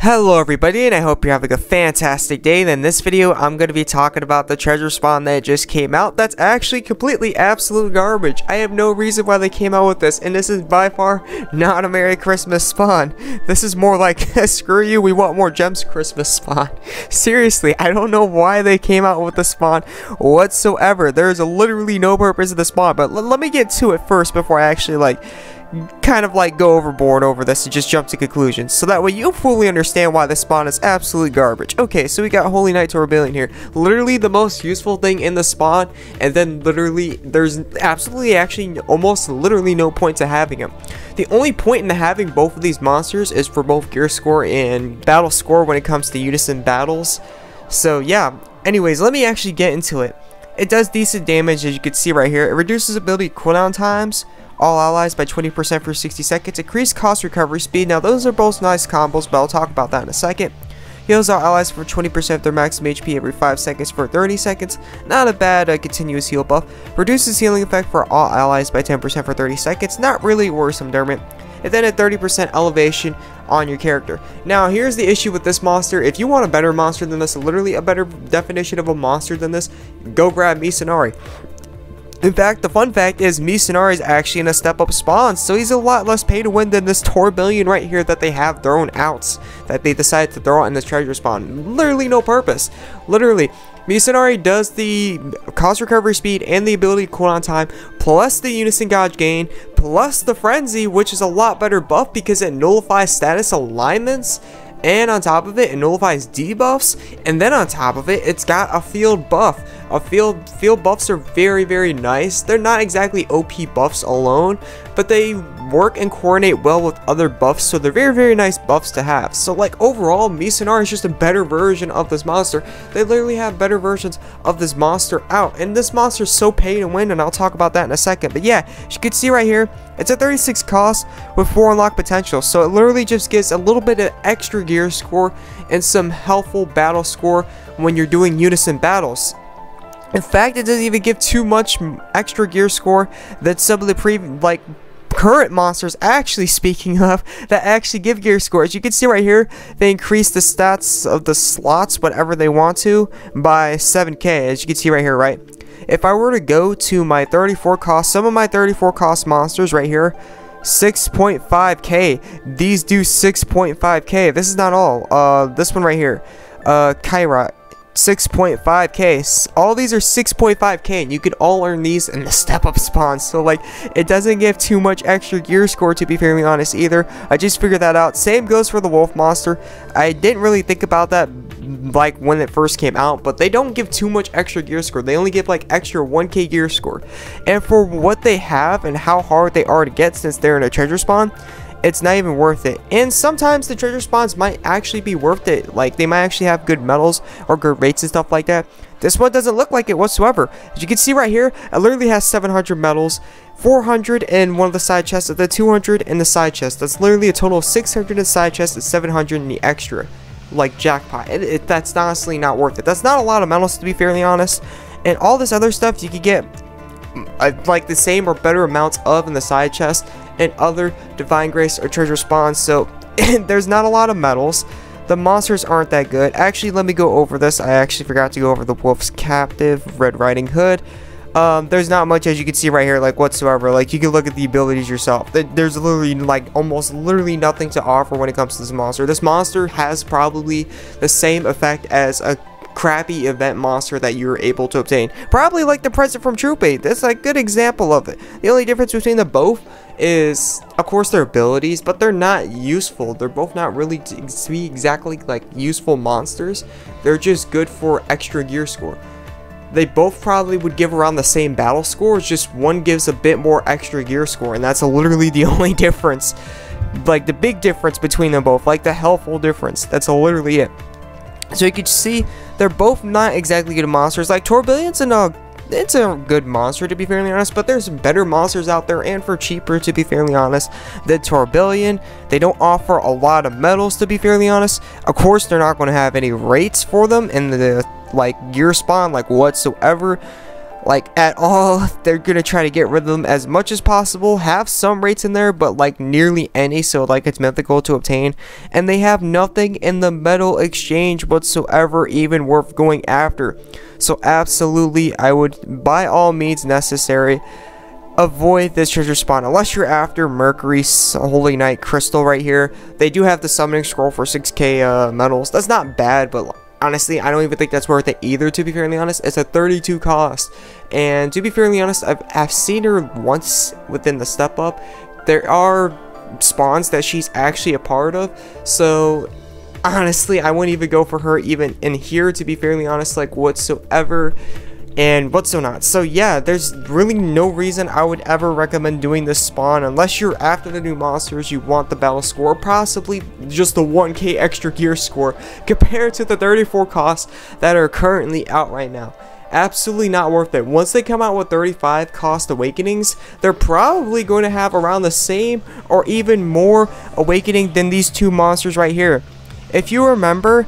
Hello everybody, and I hope you're having a fantastic day. In this video, I'm going to be talking about the treasure spawn that just came out. That's actually completely absolute garbage. I have no reason why they came out with this, and this is by far not a Merry Christmas spawn. This is more like, screw you, we want more gems Christmas spawn. Seriously, I don't know why they came out with the spawn whatsoever. There's literally no purpose of the spawn, but let me get to it first before I actually kind of go overboard over this and just jump to conclusions, so that way you fully understand why this spawn is absolute garbage. Okay, so we got Holy Knight to Rebellion here, literally the most useful thing in the spawn, and then literally there's absolutely actually almost literally no point to having him. The only point in having both of these monsters is for both gear score and battle score when it comes to Unison battles. So yeah, anyways, let me actually get into it. It does decent damage, as you can see right here. It reduces ability cooldown times, all allies by 20% for 60 seconds. Increased cost recovery speed. Now those are both nice combos, but I'll talk about that in a second. Heals all allies for 20% of their maximum HP every 5 seconds for 30 seconds. Not a bad continuous heal buff. Reduces healing effect for all allies by 10% for 30 seconds. Not really worrisome, Dermot. And then a 30% elevation on your character. Now here's the issue with this monster. If you want a better monster than this, literally a better definition of a monster than this, go grab Misanari. In fact, the fun fact is Misanari is actually in a step up spawn, so he's a lot less pay to win than this Tourbillon right here that they have thrown out, that they decided to throw out in this treasure spawn. Literally no purpose. Literally, Misanari does the cost recovery speed and the ability cooldown time, plus the Unison Gauge gain, plus the Frenzy, which is a lot better buff because it nullifies status alignments. And on top of it, it nullifies debuffs, and then on top of it, it's got a field buff. Field buffs are very nice. They're not exactly OP buffs alone, but they work and coordinate well with other buffs, so they're very nice buffs to have. So overall, Misanari is just a better version of this monster. They literally have better versions of this monster out, and this monster is so pay to win, and I'll talk about that in a second. But yeah, as you can see right here, it's a 36 cost with 4 unlock potential, so it literally just gives a little bit of extra gear score and some helpful battle score when you're doing Unison battles. In fact, it doesn't even give too much extra gear score that some of the current monsters, actually speaking of, that actually give gear score. As you can see right here, they increase the stats of the slots whatever they want to by 7k, as you can see right here, right? If I were to go to my 34 cost, some of my 34 cost monsters right here, 6.5k, these do 6.5k. This is not all. This one right here, Kyra, 6.5k. All these are 6.5k, and you can all earn these in the step up spawn. So it doesn't give too much extra gear score, to be fairly honest, either. I just figured that out. Same goes for the wolf monster. I didn't really think about that when it first came out, but they don't give too much extra gear score. They only give extra 1k gear score, and for what they have and how hard they are to get, since they're in a treasure spawn, it's not even worth it. And sometimes the treasure spawns might actually be worth it. They might actually have good medals or good rates and stuff like that. This one doesn't look like it whatsoever. As you can see right here, it literally has 700 medals, 400 in one of the side chests, and then 200 in the side chest. That's literally a total of 600 in the side chest and 700 in the extra. Jackpot. That's honestly not worth it. That's not a lot of medals, to be fairly honest. And all this other stuff you could get the same or better amounts of in the side chest and other Divine Grace or treasure spawns. So there's not a lot of medals. The monsters aren't that good. Actually, let me go over this. I actually forgot to go over the Wolf's Captive, Red Riding Hood. There's not much, as you can see right here, whatsoever. You can look at the abilities yourself. There's literally almost literally nothing to offer when it comes to this monster. This monster has probably the same effect as a crappy event monster that you're able to obtain. Probably the present from Troop 8. That's a good example of it. The only difference between the both is, of course, their abilities, but they're not useful. They're both not really to be exactly useful monsters. They're just good for extra gear score. They both probably would give around the same battle score, it's just one gives a bit more extra gear score, and that's literally the only difference. The big difference between them both, the helpful difference. That's literally it. So you can see they're both not exactly good monsters. Tourbillon's it's a good monster, to be fairly honest, but there's better monsters out there, and for cheaper, to be fairly honest, than Tourbillon. They don't offer a lot of medals, to be fairly honest. Of course, they're not going to have any rates for them in the gear spawn whatsoever. like at all. They're gonna try to get rid of them as much as possible, have some rates in there, but like nearly any, so like it's mythical to obtain, and they have nothing in the metal exchange whatsoever even worth going after. So absolutely, I would by all means necessary avoid this treasure spawn unless you're after Mercury's Holy Knight Crystal right here. They do have the summoning scroll for 6k medals. That's not bad, but honestly, I don't even think that's worth it either, to be fairly honest. It's a 32 cost, and to be fairly honest, I've seen her once within the step up. There are spawns that she's actually a part of, so honestly, I wouldn't even go for her even in here, to be fairly honest, like whatsoever. And what's so not. So yeah, there's really no reason I would ever recommend doing this spawn unless you're after the new monsters, you want the battle score, possibly just the 1k extra gear score compared to the 34 costs that are currently out right now. Absolutely not worth it. Once they come out with 35 cost awakenings, they're probably going to have around the same or even more awakening than these two monsters right here. If you remember,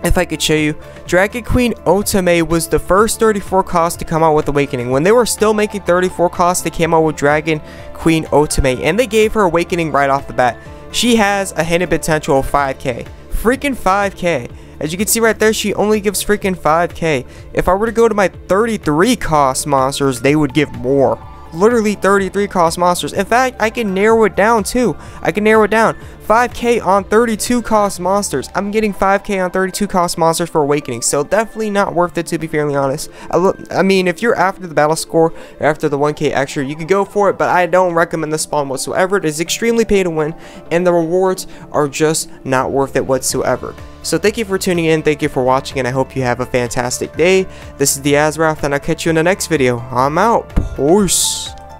if I could show you, Dragon Queen Otome was the first 34 cost to come out with Awakening. When they were still making 34 costs, they came out with Dragon Queen Otome, and they gave her Awakening right off the bat. She has a hidden potential of 5k. Freaking 5k. As you can see right there, she only gives freaking 5k. If I were to go to my 33 cost monsters, they would give more. Literally 33 cost monsters. In fact, I can narrow it down too. I can narrow it down. 5k on 32 cost monsters. I'm getting 5k on 32 cost monsters for Awakening, so definitely not worth it, to be fairly honest. I mean, if you're after the battle score, or after the 1k extra, you could go for it, but I don't recommend the spawn whatsoever. It is extremely pay to win, and the rewards are just not worth it whatsoever. So thank you for tuning in, thank you for watching, and I hope you have a fantastic day. This is the AzureWrath, and I'll catch you in the next video. I'm out. Peace.